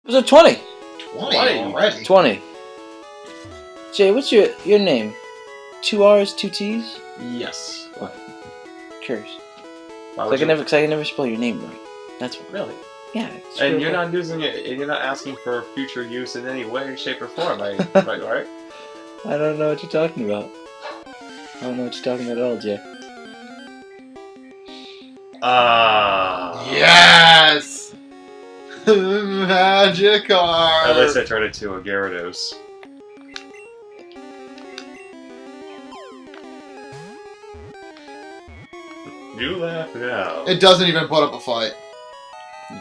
was a 20. 20 already? 20. Jay, what's your name? 2 R's, 2 T's? Yes. What? Curious. Cause I can never spell your name right. That's what. Really? Yeah. And you're not using it. And you're not asking for future use in any way, shape, or form. Right? I don't know what you're talking about. I don't know what you're talking about at all, Jay. Yes! Magikarp! At least I turned it into a Gyarados. You laugh now. It doesn't even put up a fight.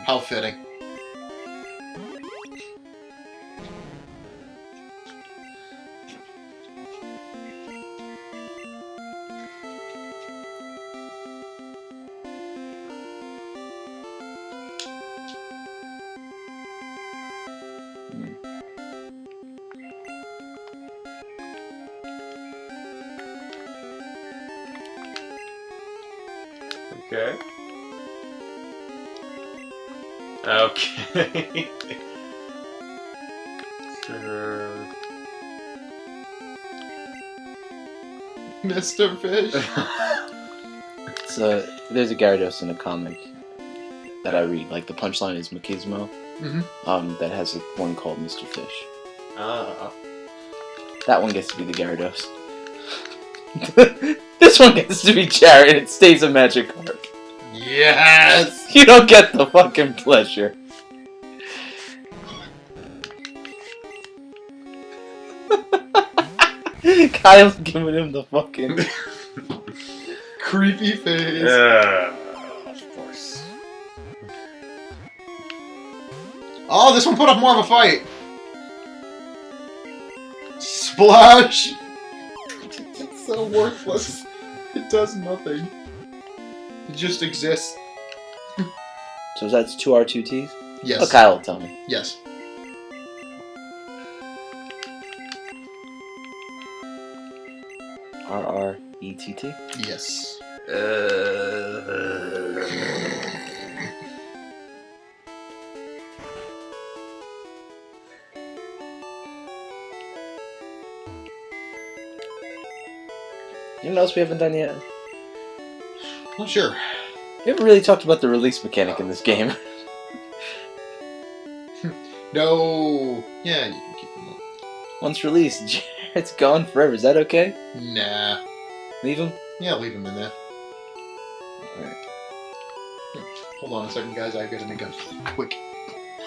How fitting. Okay. Okay. Sure. Mr. Fish. There's a Gyarados in a comic that I read. Like the punchline is Machismo. That has one called Mr. Fish. That one gets to be the Gyarados. This one gets to be Jared. It stays a Magikarp. Yes! You don't get the fucking pleasure. Kyle's giving him the fucking creepy face. Yeah, of course. Oh, this one put up more of a fight. Splash! It's so worthless. It does nothing. It just exists. So that's 2 R, 2 T's? Yes. Oh, Kyle will tell me. Yes. R-R-E-T-T? Yes. You know what else we haven't done yet? Not sure. We haven't really talked about the release mechanic in this game. No. Yeah, you can keep them up. Once released, it's gone forever. Is that okay? Nah. Leave him? Yeah, leave them in there. Alright. Hold on a second, guys. I gotta make a quick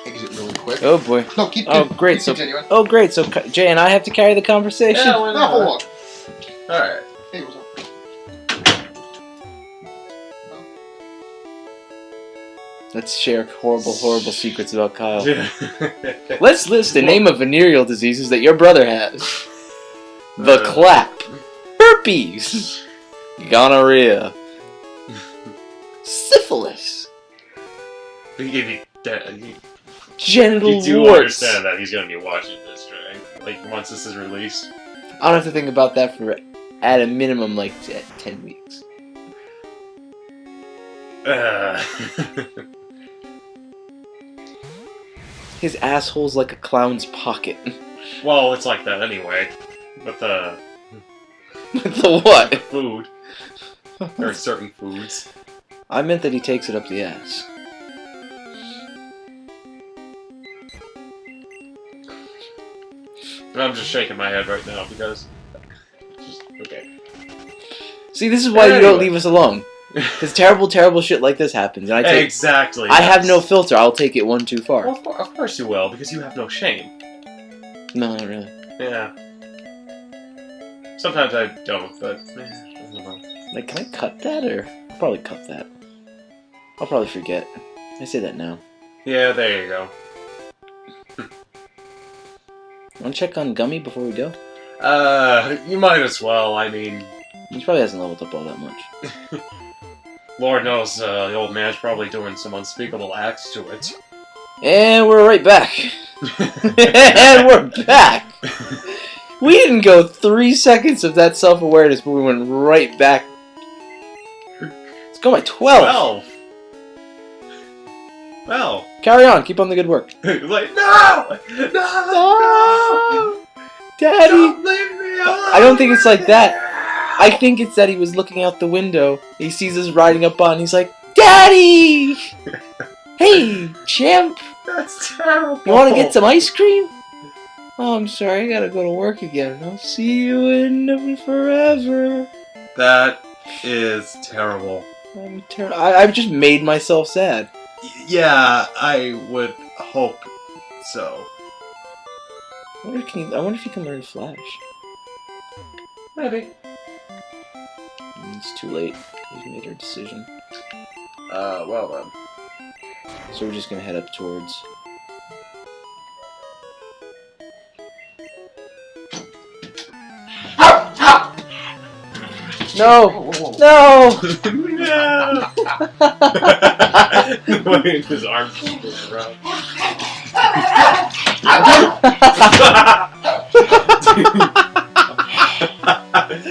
exit really quick. Oh boy. No, keep great. Keep continuing. Oh great. So Jay and I have to carry the conversation? Yeah, why not? Hold on. Alright. Hey, what's up? Let's share horrible, horrible secrets about Kyle. Yeah. Let's list a name of venereal diseases that your brother has. The clap. Herpes. Gonorrhea. Syphilis. Genital You do warts. understand that he's going to be watching this, right? Like, once this is released. I don't have to think about that for, at a minimum, like 10 weeks. His asshole's like a clown's pocket. Well, it's like that anyway. With the The what? food. There are certain foods. I meant that he takes it up the ass. And I'm just shaking my head right now because... okay. See, this is why you don't leave us alone. Because terrible, terrible shit like this happens. And Exactly. I have no filter. I'll take it one too far. Well, of course you will, because you have no shame. No, not really. Yeah. Sometimes I don't, but... I don't know. Like, can I cut that? Or I'll probably cut that. I'll probably forget. I say that now. Yeah, there you go. Want to check on Gummy before we go? You might as well, I mean... He probably hasn't leveled up all that much. Lord knows, the old man's probably doing some unspeakable acts to it. And we're right back. And we're back. We didn't go 3 seconds of that self-awareness, but we went right back. Let's go by 12. 12! Well... Carry on. Keep on the good work. He's like, no! No! Daddy! Don't leave me alone! I don't think it's like that. I think it's that he was looking out the window. He sees us riding up on. He's like, Daddy! Hey, champ! That's terrible. You want to get some ice cream? Oh, I'm sorry. I gotta go to work again. I'll see you in forever. That is terrible. I've just made myself sad. Yeah, I would hope so. I wonder if he can learn Flash. Maybe. It's too late. We've made our decision. Well then. So we're just gonna head up towards... No! No! No! The way his arms just around.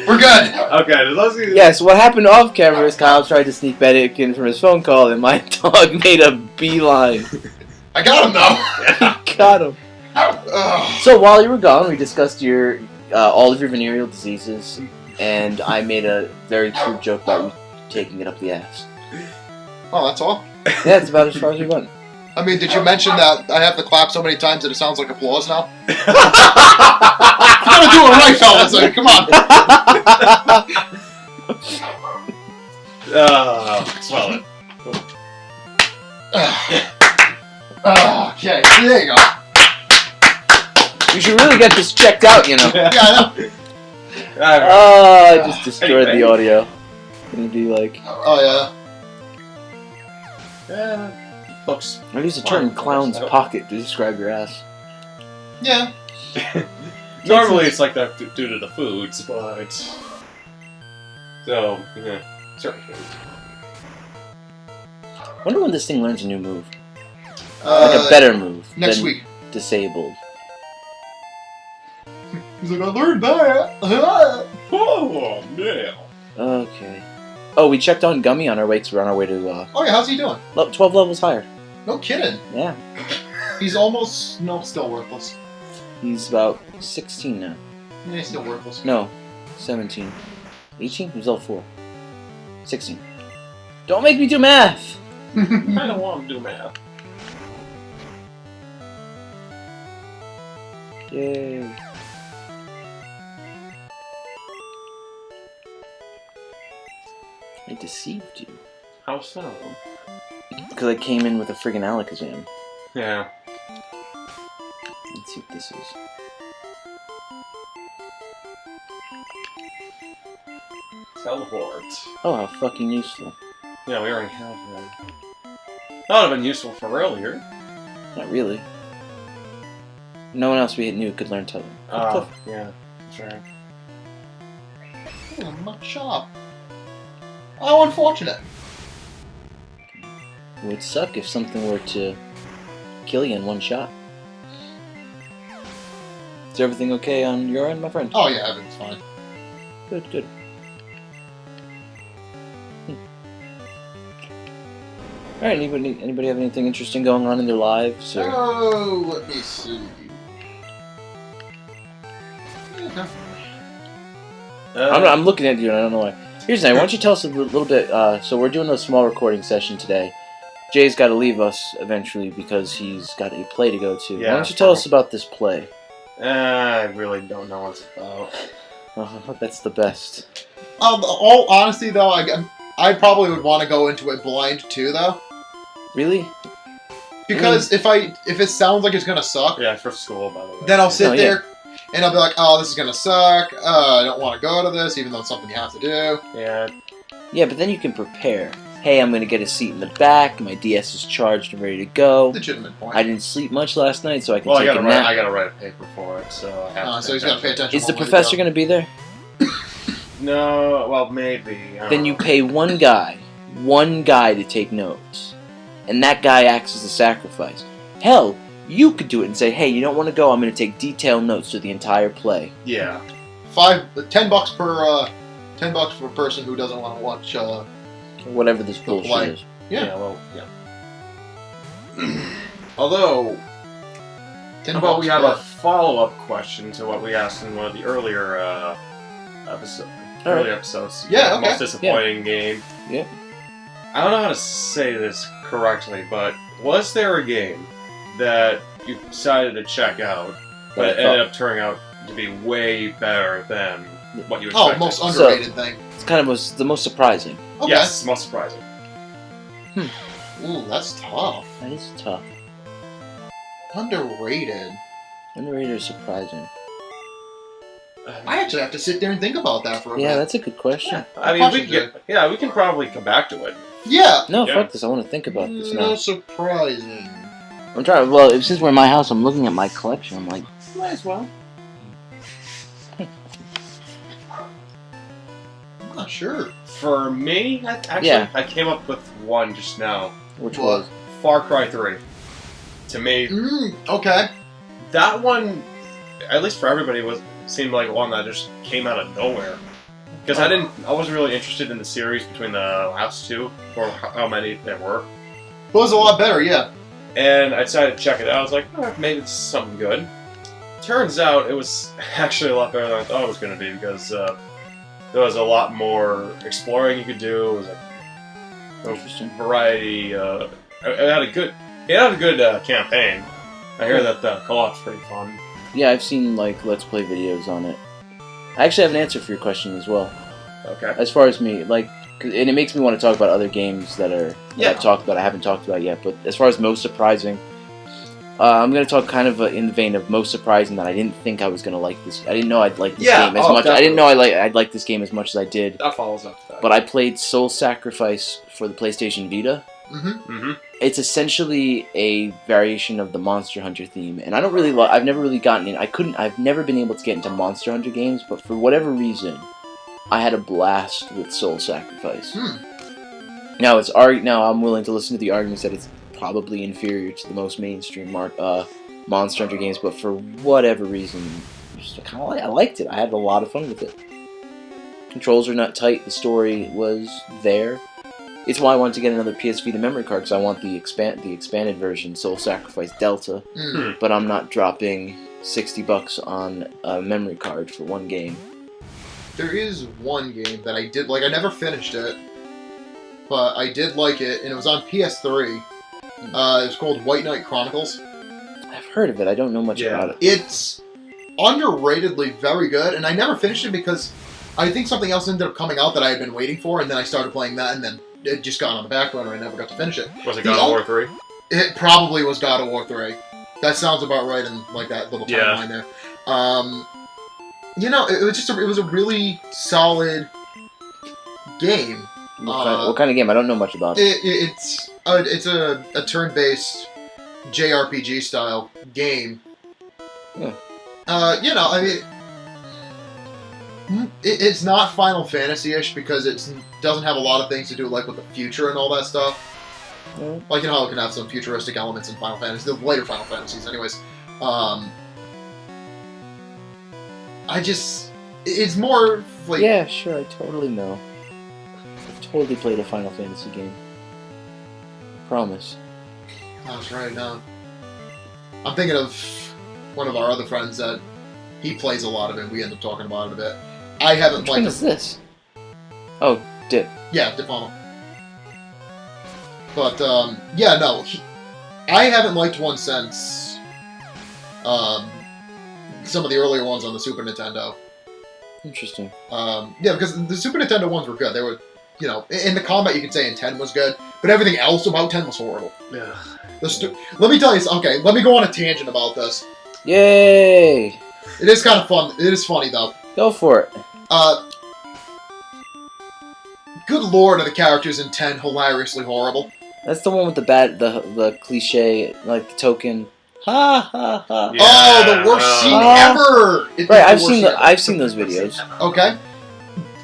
We're good. Okay, let's see. Yes, what happened off camera is Kyle tried to sneak Benedict in from his phone call, and my dog made a beeline. I got him though. He got him. Ugh. So while you were gone, we discussed your all of your venereal diseases, and I made a very crude joke about you taking it up the ass. Oh, that's all? Yeah, it's about as far as we went. I mean, did you mention that I have to clap so many times that it sounds like applause now? You gotta do it right, fellas. Like, come on. Swallow it. Okay, there you go. You should really get this checked out, you know. Yeah, I know. Oh, I just destroyed the audio. It's gonna be like... Oh, Yeah. Looks. I use the term clown's pocket to describe your ass. yeah. Normally it's like that due to the foods, but so yeah, certain foods. I wonder when this thing learns a new move. Like a better move. Next than week. Disabled. He's like, I learned that. Oh man. Okay. Oh, we checked on Gummy on our way to Oh yeah, how's he doing? 12 levels higher. No kidding. Yeah. He's almost still worthless. He's about 16 now. Yeah, he's still worthless. No, 17. 18? He's level 4. 16. Don't make me do math! I don't want to do math. Yay. I deceived you. How so? Because I came in with a friggin' Alakazam. Yeah. Let's see what this is. Teleport. Oh, how fucking useful. Yeah, we already have one. That would have been useful for earlier. Not really. No one else we knew could learn teleport. Oh, yeah. That's right. Oh, much shop. How unfortunate. It would suck if something were to kill you in one shot. Is everything okay on your end, my friend? Oh yeah, everything's fine. Good, good. Alright, anybody have anything interesting going on in their lives? Or... Oh, let me see. I'm looking at you and I don't know why. Here's the thing, why don't you tell us a little bit, so we're doing a small recording session today. Jay's got to leave us eventually because he's got a play to go to. Yeah, why don't you tell us about this play? I really don't know what it's about. Oh, that's the best. All honesty though, I probably would want to go into it blind too though. Really? Because if it sounds like it's gonna suck, Yeah, for school, by the way. then I'll sit Oh, yeah. there and I'll be like, oh, this is gonna suck. I don't want to go to this, even though it's something you have to do. Yeah. Yeah, but then you can prepare. Hey, I'm going to get a seat in the back. My DS is charged and ready to go. Legitimate point. I didn't sleep much last night, so I can Well, I take a nap. gotta write a paper for it, so I have to. So he's gotta pay attention. Is the one way to professor go. going to be there? No, well, maybe. Then you pay one guy to take notes. And that guy acts as a sacrifice. Hell, you could do it and say, hey, you don't want to go, I'm going to take detailed notes to the entire play. Yeah. $10 per $10 per person who doesn't want to watch. Whatever this bullshit play. is. Yeah. Well, yeah. Although, $10 how about we have a for- follow-up question to what we asked in one of the earlier episodes. Yeah, okay. Most disappointing game. Yeah. I don't know how to say this correctly, but was there a game that you decided to check out, but it ended up turning out to be way better than what you expected? Oh, most underrated thing. It's kind of was the most surprising. Okay. Yes, most surprising. Ooh, that's tough. That is tough. Underrated. Underrated or surprising? I actually have to sit there and think about that for a Yeah, bit. that's a good question. I mean, we can probably come back to it. Yeah. No, Yeah. fuck this. I want to think about this now. No surprising. I'm trying. Well, since we're in my house, I'm looking at my collection. I'm like, Might as well. I'm not sure. For me, I came up with one just now. which What? was Far Cry 3. To me, Okay. that one, at least for everybody, seemed like one that just came out of nowhere. Because I wasn't really interested in the series between the last two, or how many there were. It was a lot better, yeah. And I decided to check it out. I was like, maybe it's something good. Turns out it was actually a lot better than I thought it was going to be, because there was a lot more exploring you could do. It was like interesting. variety. It had a good campaign. I hear that the co-op's pretty fun. Yeah, I've seen like Let's Play videos on it. I actually have an answer for your question as well. Okay. As far as me, like, and it makes me want to talk about other games that I've talked about. I haven't talked about yet. But as far as most surprising, I'm going to talk kind of in the vein of most surprising that I didn't think I was going to like this. I didn't know I'd like this game as much. Definitely. I didn't know I'd like this game as much as I did. That follows up to that. But I played Soul Sacrifice for the PlayStation Vita. Mm-hmm. It's essentially a variation of the Monster Hunter theme, and I don't really. I've never really gotten in. I've never been able to get into Monster Hunter games, but for whatever reason, I had a blast with Soul Sacrifice. Now I'm willing to listen to the arguments that it's probably inferior to the most mainstream Monster Hunter games, but for whatever reason, I liked it. I had a lot of fun with it. Controls are not tight. The story was there. It's why I wanted to get another PS Vita memory card, because I want the expanded version, Soul Sacrifice Delta. But I'm not dropping $60 on a memory card for one game. There is one game that I did like. I never finished it, but I did like it, and it was on PS3. It was called White Knight Chronicles. I've heard of it. I don't know much about it. It's underratedly very good, and I never finished it because I think something else ended up coming out that I had been waiting for, and then I started playing that, and then it just got on the back burner. I never got to finish it. Was it God of War 3? It probably was God of War 3. That sounds about right in like that little timeline there. It was a really solid game. What kind of game? I don't know much about it. It's a turn-based JRPG style game. Yeah. It's not Final Fantasy-ish because it doesn't have a lot of things to do like with the future and all that stuff. Yeah. Like, how it can have some futuristic elements in Final Fantasy, the later Final Fantasies, anyways. It's more like... Yeah, sure, I totally know. I've totally played a Final Fantasy game. I promise. That's right, no. I'm thinking of one of our other friends that he plays a lot of it. We end up talking about it a bit. I haven't Which one is this? Oh, Dip. Yeah, Diplomo. But, I haven't liked one since some of the earlier ones on the Super Nintendo. Interesting. Because the Super Nintendo ones were good. They were, in the combat you could say in 10 was good, but everything else about 10 was horrible. Yeah. Let me tell you something. Okay, let me go on a tangent about this. Yay! It is kind of fun. It is funny, though. Go for it. Good lord, are the characters in 10 hilariously horrible. That's the one with the cliche, like, token. Ha ha ha. Yeah. Oh, the worst scene ever! It's Right, the worst I've seen those videos. Okay?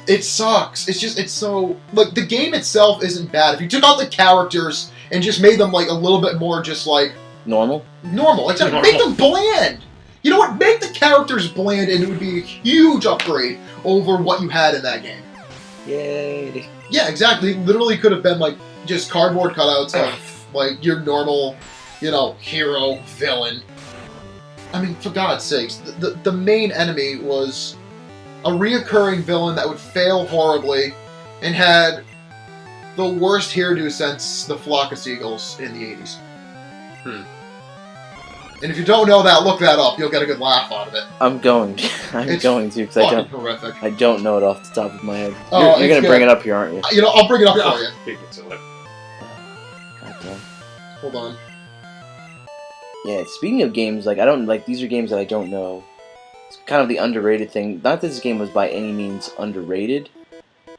It sucks. It's so... Like, the game itself isn't bad. If you took out the characters and just made them, like, a little bit more just, like... Normal? Normal. Except make them bland! You know what? Make the characters bland and it would be a huge upgrade over what you had in that game. Yay. Yeah, exactly. It literally could have been, like, just cardboard cutouts of, like, your normal hero, villain. I mean, for God's sakes, the main enemy was a reoccurring villain that would fail horribly and had the worst hairdo since the Flock of Seagulls in the 80s. And if you don't know that, look that up. You'll get a good laugh out of it. I'm going to. I'm going to, because horrific. I don't know it off the top of my head. Oh, you're going to bring it up here, aren't you? I'll bring it up for you. Goddamn. Hold on. Yeah, speaking of games, like, I don't, like, these are games that I don't know. It's kind of the underrated thing. Not that this game was by any means underrated,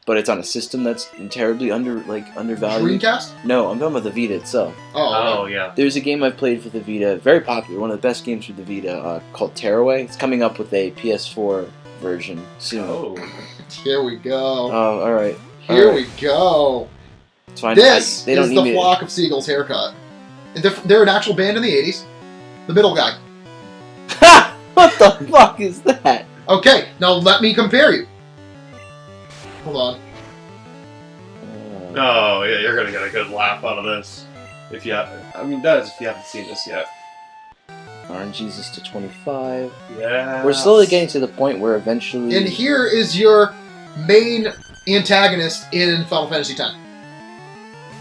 but it's on a system that's terribly undervalued. Dreamcast? No, I'm talking about the Vita itself. Oh, yeah. There's a game I've played for the Vita, very popular, one of the best games for the Vita, called Tearaway. It's coming up with a PS4 version soon. Oh. Here we go. Oh, alright. Here we go. It's fine. This they don't is need the me Flock of Seagulls haircut. And they're an actual band in the 80s. The middle guy. Ha! What the fuck is that? Okay, now let me compare you. Hold on. Oh, yeah, you're gonna get a good laugh out of this. If you haven't. I mean, that is if you haven't seen this yet. Orange Jesus to 25. Yeah. We're slowly getting to the point where eventually... And here is your main antagonist in Final Fantasy X.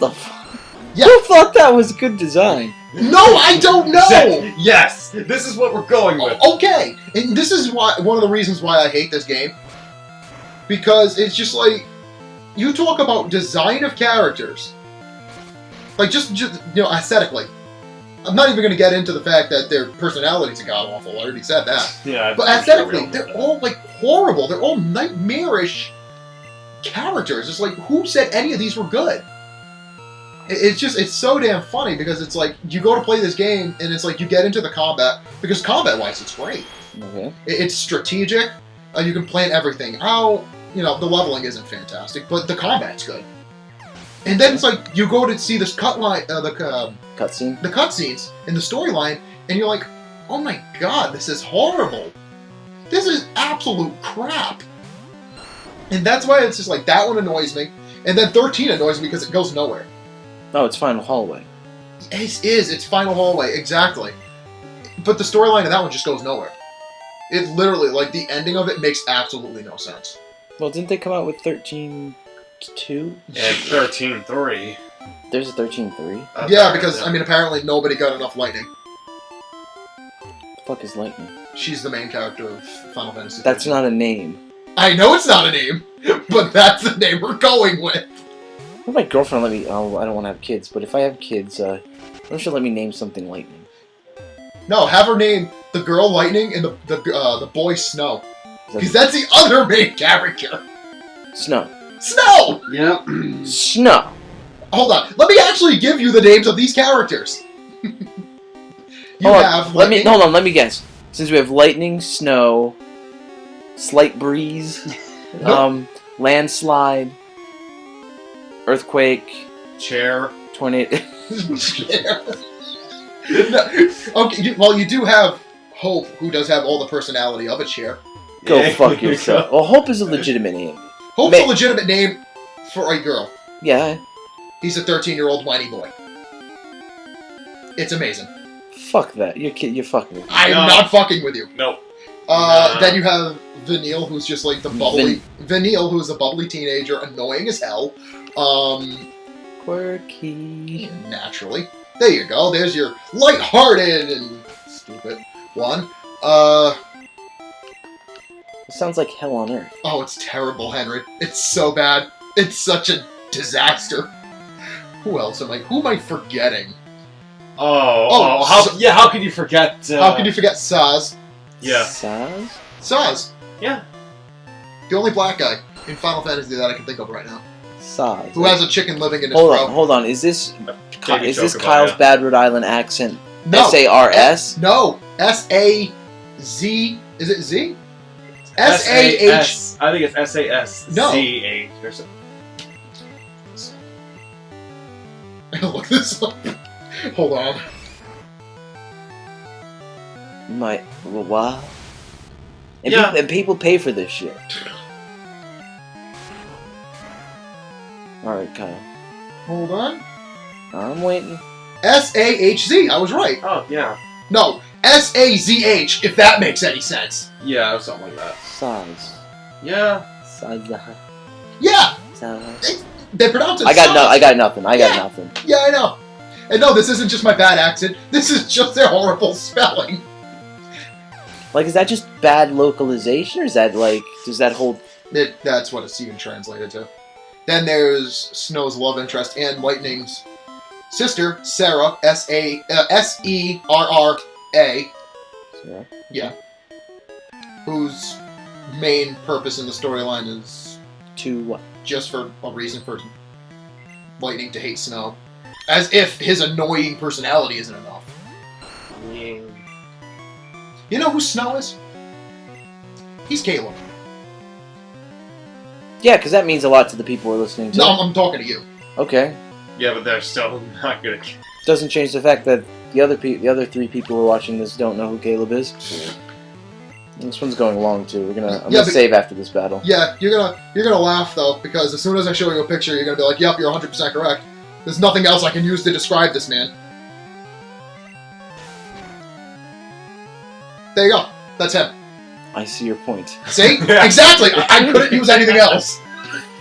The fuck? Yeah. Who thought that was good design? No, I don't know! Yes! This is what we're going with. Okay! And this is one of the reasons why I hate this game. Because it's just like... You talk about design of characters. Like, just aesthetically. I'm not even going to get into the fact that their personalities are god-awful. I already said that. Yeah, but aesthetically, they're all, like, horrible. They're all nightmarish characters. It's like, who said any of these were good? It's so damn funny because it's like, you go to play this game and it's like, you get into the combat, because combat-wise, it's great. Okay. It's strategic. You can plan everything. How, the leveling isn't fantastic, but the combat's good. And then it's like, you go to see this cutscene, the cutscenes in the storyline, and you're like, oh my god, this is horrible. This is absolute crap. And that's why it's just like, that one annoys me. And then 13 annoys me because it goes nowhere. Oh, it's Final Hallway. It's Final Hallway, exactly. But the storyline of that one just goes nowhere. It literally, like, the ending of it makes absolutely no sense. Well, didn't they come out with 13.2? And 13.3. There's a 13.3? Yeah, because, I mean, apparently nobody got enough lightning. The fuck is Lightning? She's the main character of Final Fantasy. That's not a name. I know it's not a name, but that's the name we're going with. If my girlfriend let me... Oh, I don't want to have kids, but if I have kids, why don't you let me name something Lightning? No, have her name the girl Lightning and the boy Snow. Because that's the other main character. Snow. Snow! Yep. Snow. Hold on. Let me actually give you the names of these characters. Hold on, let me guess. Since we have Lightning, Snow, Slight Breeze, Landslide, Earthquake, Chair, Tornado. No. Okay, well, you do have Hope, who does have all the personality of a chair. Go fuck yourself. Well, Hope is a legitimate name. Hope's a legitimate name for a girl. Yeah. He's a 13-year-old whiny boy. It's amazing. Fuck that. You're fucking with me. I am not fucking with you. Nope. Then you have Vanille, who's just like the bubbly... Vanille, who's a bubbly teenager, annoying as hell. Quirky. Naturally. There you go. There's your lighthearted and stupid one. It sounds like hell on earth. Oh, it's terrible, Henry. It's so bad. It's such a disaster. Who else am I forgetting? How could you forget? How could you forget Saz? Yeah. Saz? Saz. Yeah. The only black guy in Final Fantasy that I can think of right now. Saz. Who has a chicken living in his throat. Hold on. Is this Chocobo, Kyle's Bad Rhode Island accent? No. S-A-R-S? No. S-A-Z. Is it Z? S-A-H. I think it's S-A-S-Z-H or something. I'm gonna look this up. Hold on. What? And, yeah. People pay for this shit. Alright, Kyle. Hold on. I'm waiting. S-A-H-Z. I was right. Oh, yeah. No, S-A-Z-H, if that makes any sense. Yeah, or something like that. Size. Yeah. Size. Yeah, Size. they pronounce it I got Size. nothing. I got nothing. Yeah, I know. And no, this isn't just my bad accent. This is just their horrible spelling. Like, is that just bad localization, or is that like, does that hold? That's what it's even translated to. Then there's Snow's love interest and Lightning's sister, Sarah, S-E-R-R-A. Yeah. Yeah. Whose main purpose in the storyline is To what? just for a reason for Lightning to hate Snow. As if his annoying personality isn't enough. Yeah. You know who Snow is? He's Caleb. Yeah, because that means a lot to the people we're listening to. No, I'm talking to you. Okay. Yeah, but they're still not good at... Doesn't change the fact that the other three people who are watching this don't know who Caleb is. This one's going long too. I'm gonna save after this battle. Yeah, you're gonna laugh though, because as soon as I show you a picture, you're gonna be like, "Yep, you're 100% correct." There's nothing else I can use to describe this man. There you go. That's him. I see your point. See? Exactly. I couldn't use anything else.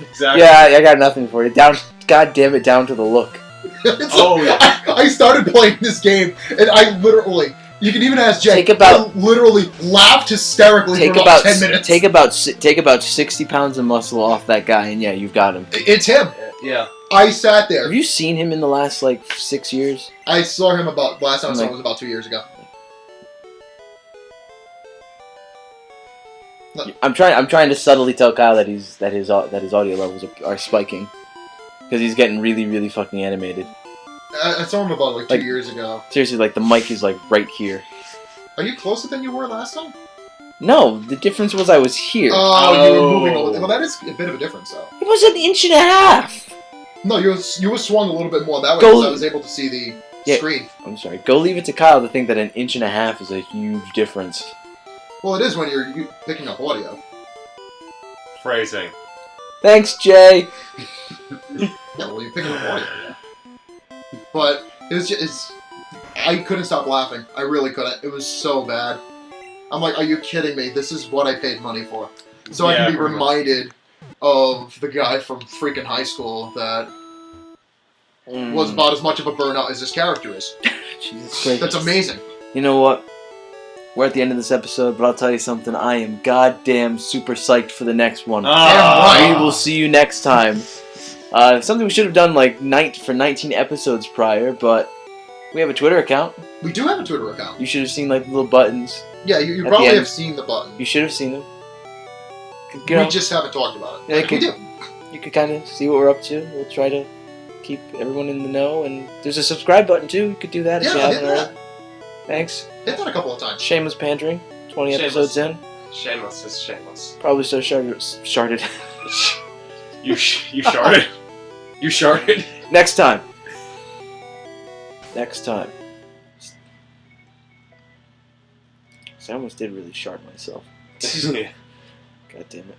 Exactly. Yeah, I got nothing for you. God damn it, down to the look. Oh, yeah. I started playing this game, and I literally. You can even ask Jay. I literally laughed hysterically for about 10 minutes. Take about 60 pounds of muscle off that guy, and yeah, you've got him. It's him. Yeah. I sat there. Have you seen him in the last, 6 years? I saw him last time I saw him was about 2 years ago. I'm trying to subtly tell Kyle that his audio levels are spiking, because he's getting really, really fucking animated. I saw him about 2 years ago. Seriously, the mic is right here. Are you closer than you were last time? No, the difference was I was here. Oh, you were moving a little. Well, that is a bit of a difference, though. It was 1.5 inches. No, you were swung a little bit more that way because I was able to see the screen. I'm sorry. Go leave it to Kyle to think that 1.5 inches is a huge difference. Well, it is when you're picking up audio. Phrasing. Thanks, Jay. Yeah, well, you're picking up audio, yeah. But it's I couldn't stop laughing. I really couldn't. It was so bad. I'm like, are you kidding me? This is what I paid money for. So I can be reminded of the guy from freaking high school that was about as much of a burnout as this character is. Jesus Christ. That's amazing. You know what? We're at the end of this episode, but I'll tell you something. I am goddamn super psyched for the next one. Damn right. We will see you next time. Something we should have done for 19 episodes prior, but we have a Twitter account. We do have a Twitter account. You should have seen the little buttons. Yeah, you probably have seen the button. You should have seen them. We just haven't talked about it. Yeah, we do. You could kind of see what we're up to. We'll try to keep everyone in the know, and there's a subscribe button too. You could do that if you haven't already. Thanks. Hit that a couple of times. Shameless pandering. 20 episodes in. Shameless is shameless. Probably so sharded. You sharded. You sharded. Next time. So I almost did really shard myself. God damn it.